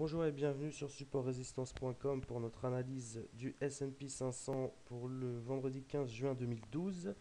Bonjour et bienvenue sur supportresistance.com pour notre analyse du S&P 500 pour le vendredi 15 juin 2012.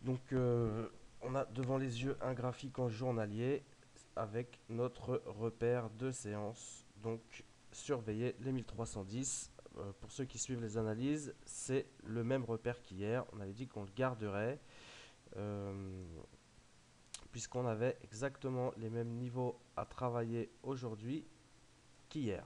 On a devant les yeux un graphique en journalier avec notre repère de séance. Donc surveillez les 1310. Pour ceux qui suivent les analyses, c'est le même repère qu'hier. On avait dit qu'on le garderait euh, puisqu'on avait exactement les mêmes niveaux à travailler aujourd'hui qu'hier.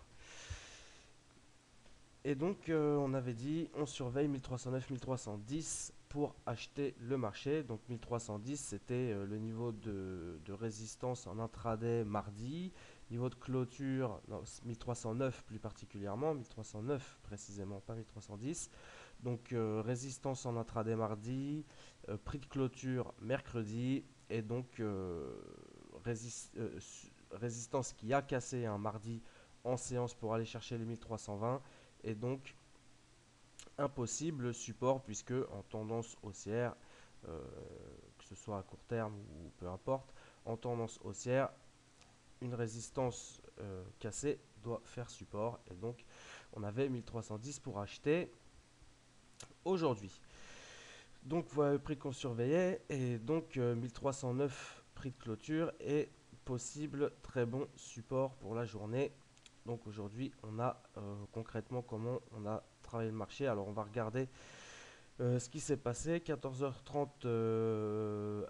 Et donc, on avait dit, on surveille 1309, 1310 pour acheter le marché. Donc, 1310, c'était le niveau de résistance en intraday mardi. Niveau de clôture, non, 1309 plus particulièrement, 1309 précisément, pas 1310. Donc, résistance en intraday mardi, prix de clôture mercredi. Et donc, résistance qui a cassé un mardi en séance pour aller chercher les 1320 et donc impossible support puisque en tendance haussière, euh, que ce soit à court terme ou peu importe, en tendance haussière, une résistance cassée doit faire support et donc on avait 1310 pour acheter aujourd'hui. Donc voilà le prix qu'on surveillait et donc 1309 prix de clôture et possible très bon support pour la journée. Donc aujourd'hui on a concrètement comment on a travaillé le marché. Alors on va regarder ce qui s'est passé. 14h30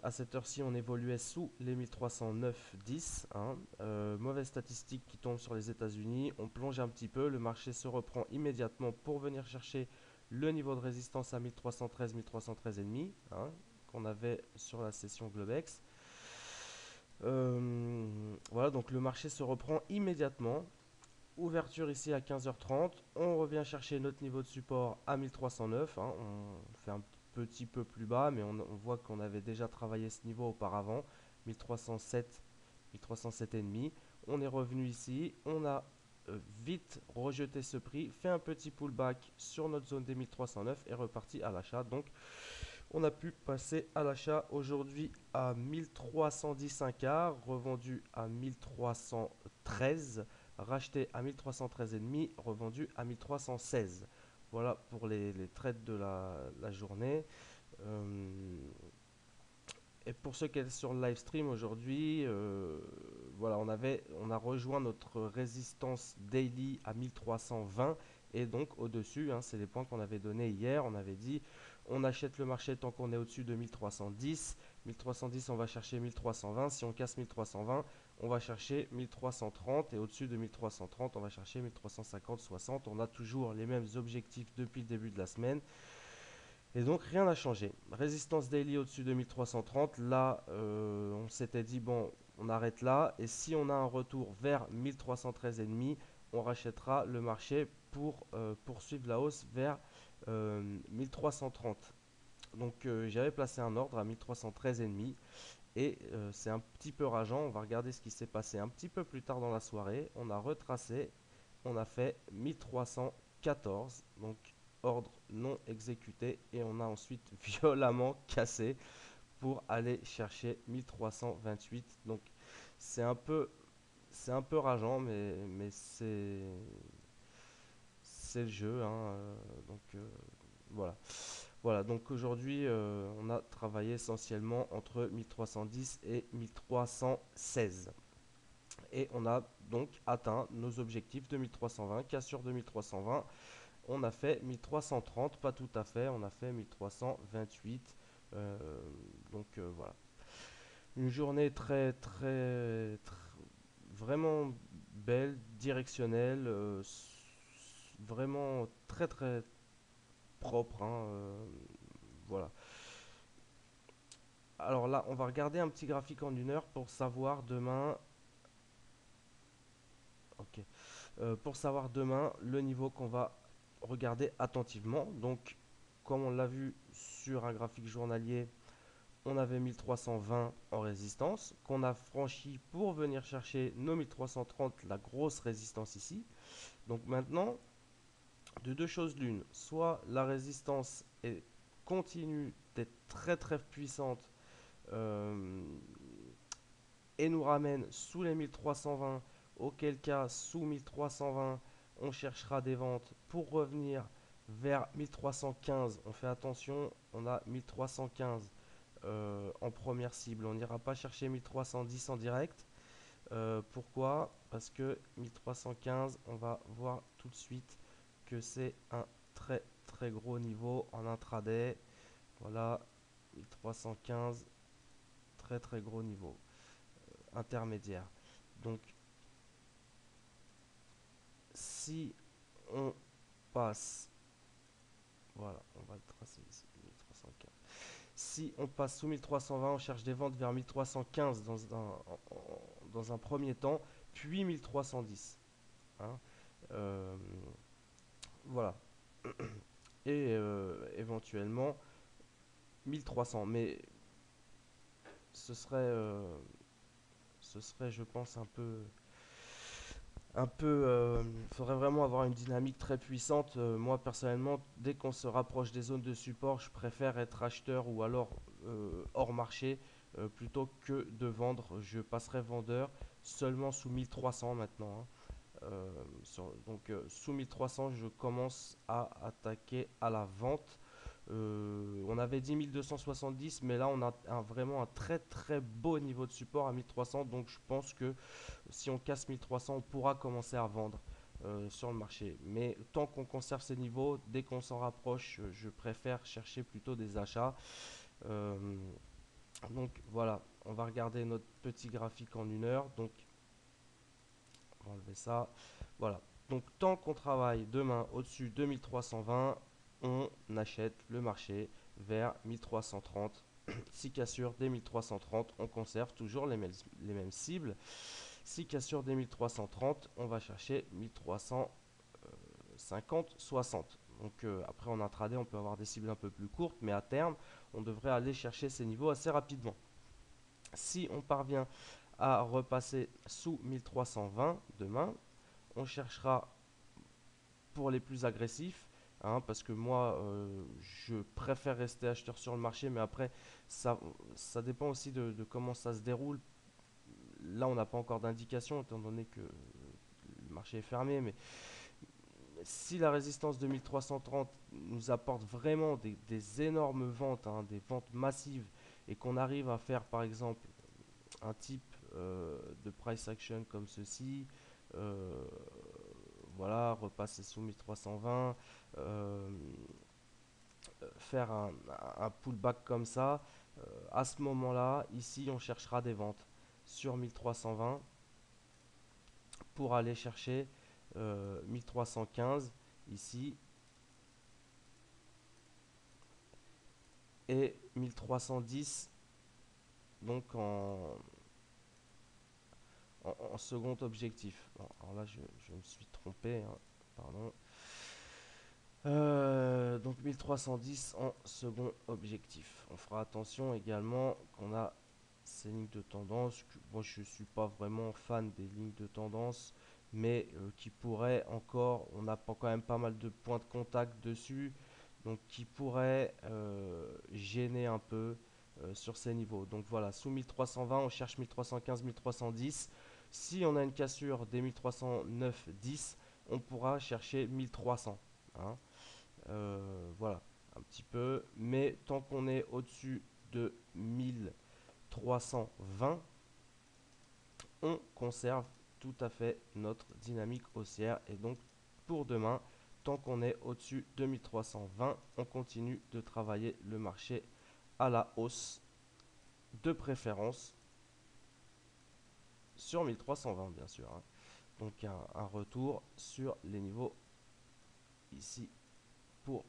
à cette heure-ci on évoluait sous les 1309,10 hein. Mauvaise statistique qui tombe sur les États-Unis. On plonge un petit peu, le marché se reprend immédiatement pour venir chercher le niveau de résistance à 1313, 1313,5 hein, qu'on avait sur la session Globex. Voilà, donc le marché se reprend immédiatement. Ouverture ici à 15h30. On revient chercher notre niveau de support à 1309 hein. On fait un petit peu plus bas, mais on voit qu'on avait déjà travaillé ce niveau auparavant. 1307, 1307,5. On est revenu ici. On a vite rejeté ce prix, fait un petit pullback sur notre zone des 1309 et reparti à l'achat. Donc on a pu passer à l'achat aujourd'hui à 1310 un quart, revendu à 1313, racheté à 1313,5, revendu à 1316. Voilà pour les trades de la journée. Euh, et pour ceux qui étaient sur le live stream aujourd'hui, voilà, on a rejoint notre résistance daily à 1320 et donc au-dessus, hein, c'est les points qu'on avait donnés hier. On avait dit on achète le marché tant qu'on est au-dessus de 1310. 1310, on va chercher 1320. Si on casse 1320, on va chercher 1330 et au-dessus de 1330, on va chercher 1350, 60. On a toujours les mêmes objectifs depuis le début de la semaine. Et donc rien n'a changé. Résistance daily au-dessus de 1330. Là, on s'était dit, bon, on arrête là. Et si on a un retour vers 1313,5, on rachètera le marché pour poursuivre la hausse vers 1330. Donc j'avais placé un ordre à 1313,5. Et c'est un petit peu rageant. On va regarder ce qui s'est passé un petit peu plus tard dans la soirée. On a retracé. On a fait 1314. Donc ordre non exécuté et on a ensuite violemment cassé pour aller chercher 1328. Donc c'est un peu rageant mais c'est le jeu hein, voilà. Voilà, donc aujourd'hui on a travaillé essentiellement entre 1310 et 1316 et on a donc atteint nos objectifs de 1320, cassure de 1320. On a fait 1330, pas tout à fait, on a fait 1328. euh, voilà. Une journée vraiment belle, directionnelle, vraiment très propre, hein, voilà. Alors là, on va regarder un petit graphique en 1 heure pour savoir demain. Ok. Pour savoir demain le niveau qu'on va regarder attentivement. Donc, comme on l'a vu sur un graphique journalier, on avait 1320 en résistance, qu'on a franchi pour venir chercher nos 1330, la grosse résistance ici. Donc maintenant, de deux choses l'une, soit la résistance continue d'être très puissante euh, et nous ramène sous les 1320 auquel cas sous 1320 on cherchera des ventes pour revenir vers 1315. On fait attention, on a 1315 en première cible, on n'ira pas chercher 1310 en direct. Pourquoi? Parce que 1315, on va voir tout de suite que c'est un très très gros niveau en intraday. Voilà, 1315, très très gros niveau intermédiaire. Donc si on passe, voilà, on va le tracer ici, 1315. Si on passe sous 1320, on cherche des ventes vers 1315 dans un premier temps, puis 1310. Hein. Euh, voilà. Et éventuellement 1300. Mais ce serait, je pense, faudrait vraiment avoir une dynamique très puissante. Moi, personnellement, dès qu'on se rapproche des zones de support, je préfère être acheteur ou alors hors marché plutôt que de vendre. Je passerai vendeur seulement sous 1300 maintenant. Hein. Sous 1300, je commence à attaquer à la vente. On avait dit 1270, mais là on a vraiment un très très beau niveau de support à 1300. Donc je pense que si on casse 1300, on pourra commencer à vendre sur le marché. Mais tant qu'on conserve ces niveaux, dès qu'on s'en rapproche, je préfère chercher plutôt des achats. Euh, donc voilà, on va regarder notre petit graphique en 1 heure. Donc on va enlever ça. Voilà. Donc tant qu'on travaille demain au-dessus de 1320, on achète le marché vers 1330. Si cassure des 1330, on conserve toujours les mêmes cibles. Si cassure des 1330, on va chercher 1350, 60. Donc après en intraday, on peut avoir des cibles un peu plus courtes, mais à terme, on devrait aller chercher ces niveaux assez rapidement. Si on parvient à repasser sous 1320 demain, on cherchera pour les plus agressifs, hein, parce que moi, je préfère rester acheteur sur le marché, mais après, ça dépend aussi de comment ça se déroule. Là, on n'a pas encore d'indication, étant donné que le marché est fermé, mais si la résistance de 1330 nous apporte vraiment des énormes ventes, hein, des ventes massives, et qu'on arrive à faire, par exemple, un type de price action comme ceci, euh, voilà, repasser sous 1320, euh, faire un pullback comme ça, à ce moment-là, ici, on cherchera des ventes sur 1320 pour aller chercher 1315 ici et 1310 donc en second objectif. Bon, alors là, je me suis trompé, hein, pardon. Donc 1310 en second objectif. On fera attention également qu'on a ces lignes de tendance. Moi, je ne suis pas vraiment fan des lignes de tendance, mais qui pourraient encore, on a quand même pas mal de points de contact dessus, donc qui pourraient gêner un peu sur ces niveaux. Donc voilà, sous 1320, on cherche 1315, 1310. Si on a une cassure des 1309, 10, on pourra chercher 1300. Hein. Voilà, un petit peu. Mais tant qu'on est au-dessus de 1320, on conserve tout à fait notre dynamique haussière. Et donc, pour demain, tant qu'on est au-dessus de 1320, on continue de travailler le marché à la hausse, de préférence sur 1320, bien sûr. Hein. Donc, un retour sur les niveaux ici pour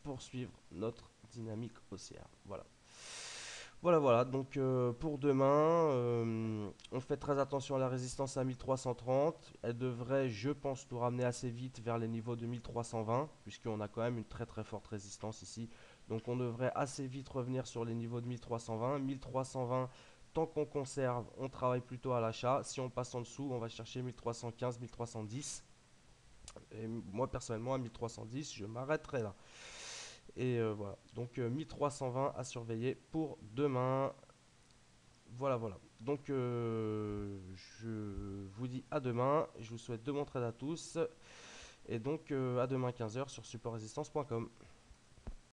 poursuivre notre dynamique haussière. Voilà. Voilà, voilà. Donc pour demain, on fait très attention à la résistance à 1330. Elle devrait, je pense, nous ramener assez vite vers les niveaux de 1320, puisqu'on a quand même une très très forte résistance ici. Donc on devrait assez vite revenir sur les niveaux de 1320. 1320, tant qu'on conserve, on travaille plutôt à l'achat. Si on passe en dessous, on va chercher 1315, 1310. Et moi personnellement, à 1310, je m'arrêterai là. Et voilà. Donc 1320 à surveiller pour demain. Voilà, voilà. Donc, je vous dis à demain. Je vous souhaite de bonnes trades à tous. Et donc, à demain 15 h sur supportresistance.com.